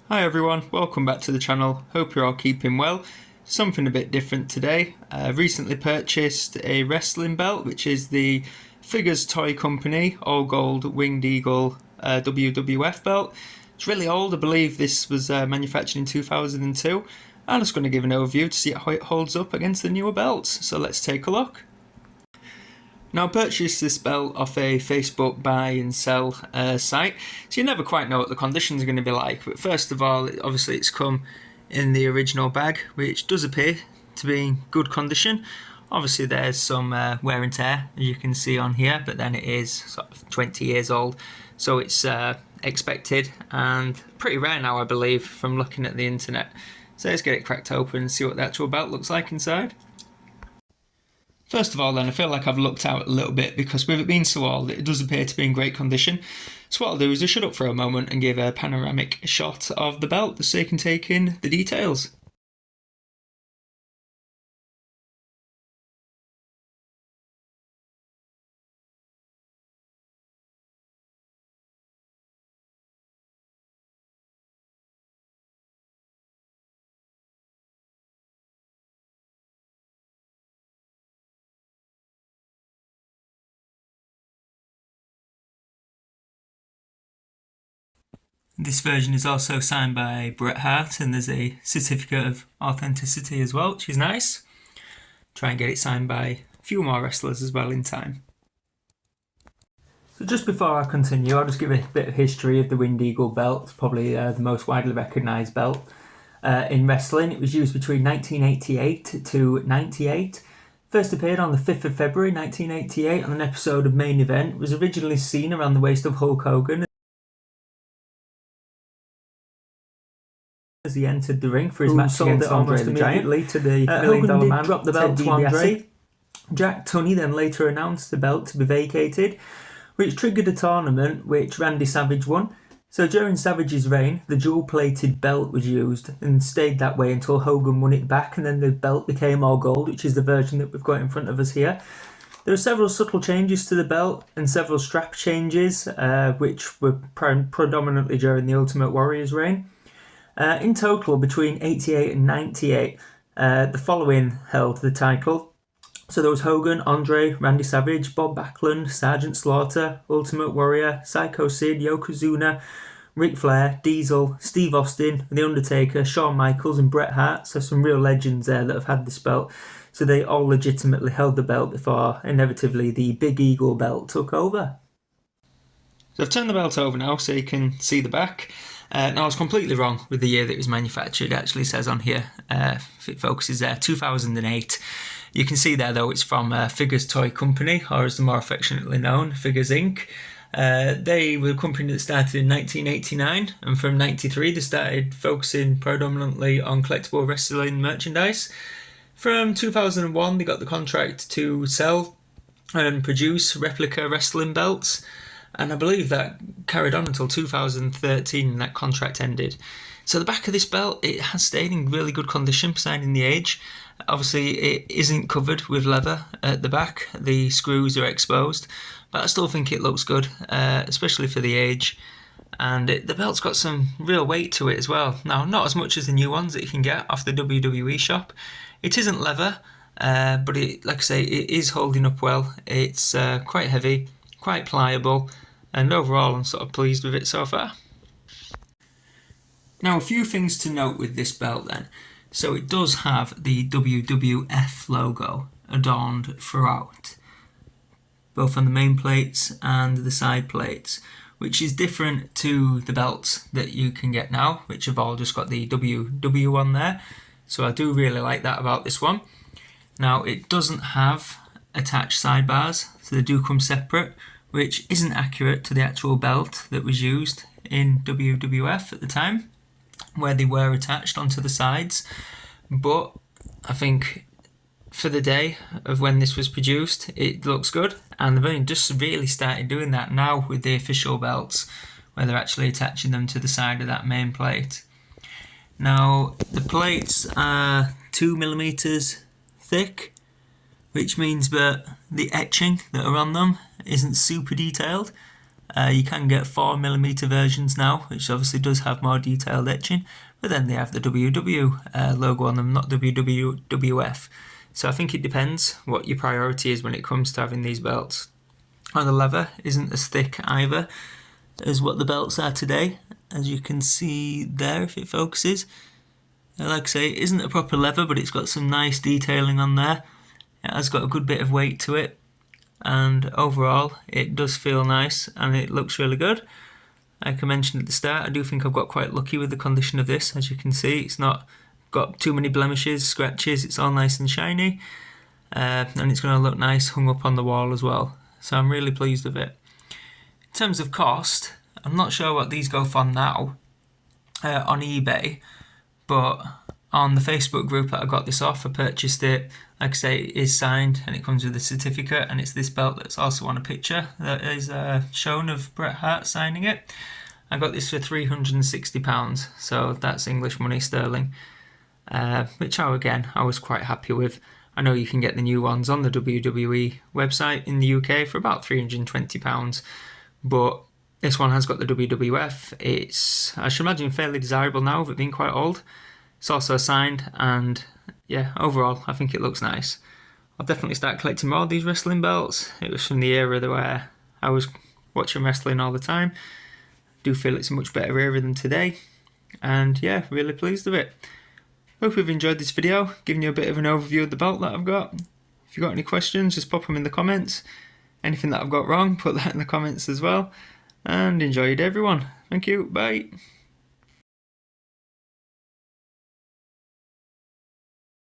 Hi everyone, welcome back to the channel. Hope you're all keeping well. Something a bit different today. I recently purchased a wrestling belt, which is the Figures Toy Company All Gold Winged Eagle WWF belt. It's really old. I believe this was manufactured in 2002. I'm just going to give an overview to see how it holds up against the newer belts. So let's take a look. Now, I purchased this belt off a Facebook buy and sell site, so you never quite know what the conditions are going to be like. But first of all, obviously it's come in the original bag, which does appear to be in good condition. Obviously there's some wear and tear, as you can see on here, but then it is sort of 20 years old, so it's expected and pretty rare now, I believe, from looking at the internet. So let's get it cracked open and see what the actual belt looks like inside. First of all then, I feel like I've looked out a little bit because with it being so old, it does appear to be in great condition. So what I'll do is just shut up for a moment and give a panoramic shot of the belt so you can take in the details. This version is also signed by Bret Hart, and there's a certificate of authenticity as well, which is nice. Try and get it signed by a few more wrestlers as well in time. So just before I continue, I'll just give a bit of history of the Winged Eagle belt. It's probably the most widely recognised belt in wrestling. It was used between 1988 to 98. First appeared on the 5th of February 1988 on an episode of Main Event. It was originally seen around the waist of Hulk Hogan as he entered the ring for his match against Andre the Giant. To the Million Dollar Man, dropped the belt to Andre. Jack Tunney then later announced the belt to be vacated, which triggered a tournament which Randy Savage won. So during Savage's reign, the dual-plated belt was used and stayed that way until Hogan won it back, and then the belt became all gold, which is the version that we've got in front of us here. There are several subtle changes to the belt and several strap changes, which were predominantly during the Ultimate Warrior's reign. In total, between 88 and 98, the following held the title. So there was Hogan, Andre, Randy Savage, Bob Backlund, Sergeant Slaughter, Ultimate Warrior, Psycho Sid, Yokozuna, Ric Flair, Diesel, Steve Austin, The Undertaker, Shawn Michaels and Bret Hart. So some real legends there that have had this belt. So they all legitimately held the belt before inevitably the Big Eagle belt took over. So I've turned the belt over now so you can see the back. Now, I was completely wrong with the year that it was manufactured. It actually says on here, if it focuses there, 2008. You can see there, though, it's from Figures Toy Company, or as they're more affectionately known, Figures Inc. They were a company that started in 1989, and from 93 they started focusing predominantly on collectible wrestling merchandise. From 2001 they got the contract to sell and produce replica wrestling belts, and I believe that carried on until 2013 and that contract ended. So the back of this belt, it has stayed in really good condition, presiding the age. Obviously it isn't covered with leather at the back, the screws are exposed, but I still think it looks good, especially for the age. And the belt's got some real weight to it as well. Now, not as much as the new ones that you can get off the WWE shop. It isn't leather, but it, like I say, it is holding up well. It's quite heavy, quite pliable, and overall I'm sort of pleased with it so far. Now, a few things to note with this belt then. So it does have the WWF logo adorned throughout, both on the main plates and the side plates, which is different to the belts that you can get now, which have all just got the WW on there. So I do really like that about this one. Now, it doesn't have attached sidebars, so they do come separate, which isn't accurate to the actual belt that was used in WWF at the time, where they were attached onto the sides. But I think for the day of when this was produced, it looks good, and they've only just really started doing that now with the official belts, where they're actually attaching them to the side of that main plate. Now, the plates are 2mm thick, which means that the etching that are on them isn't super detailed. You can get 4mm versions now, which obviously does have more detailed etching, but then they have the WW logo on them, not WWF. So I think it depends what your priority is when it comes to having these belts. And the leather isn't as thick either as what the belts are today, as you can see there if it focuses. Like I say, it isn't a proper leather, but it's got some nice detailing on there. It has got a good bit of weight to it, and overall it does feel nice and it looks really good. Like I mentioned at the start, I do think I've got quite lucky with the condition of this. As you can see, it's not got too many blemishes, scratches, it's all nice and shiny, and it's going to look nice hung up on the wall as well. So I'm really pleased with it. In terms of cost, I'm not sure what these go for now on eBay, but on the Facebook group that I got this off, I purchased it. Like I say, it is signed and it comes with a certificate, and it's this belt that's also on a picture that is shown of Bret Hart signing it. I got this for £360, so that's English money sterling, which I was quite happy with. I know you can get the new ones on the WWE website in the UK for about £320, but this one has got the WWF. It's, I should imagine, fairly desirable now with it being quite old. It's also signed, and yeah, overall I think it looks nice. I'll definitely start collecting more of these wrestling belts. It was from the era where I was watching wrestling all the time. I do feel it's a much better era than today, and yeah, really pleased with it. Hope you've enjoyed this video, giving you a bit of an overview of the belt that I've got. If you've got any questions, just pop them in the comments. Anything that I've got wrong, put that in the comments as well. And enjoy your day, everyone. Thank you, bye.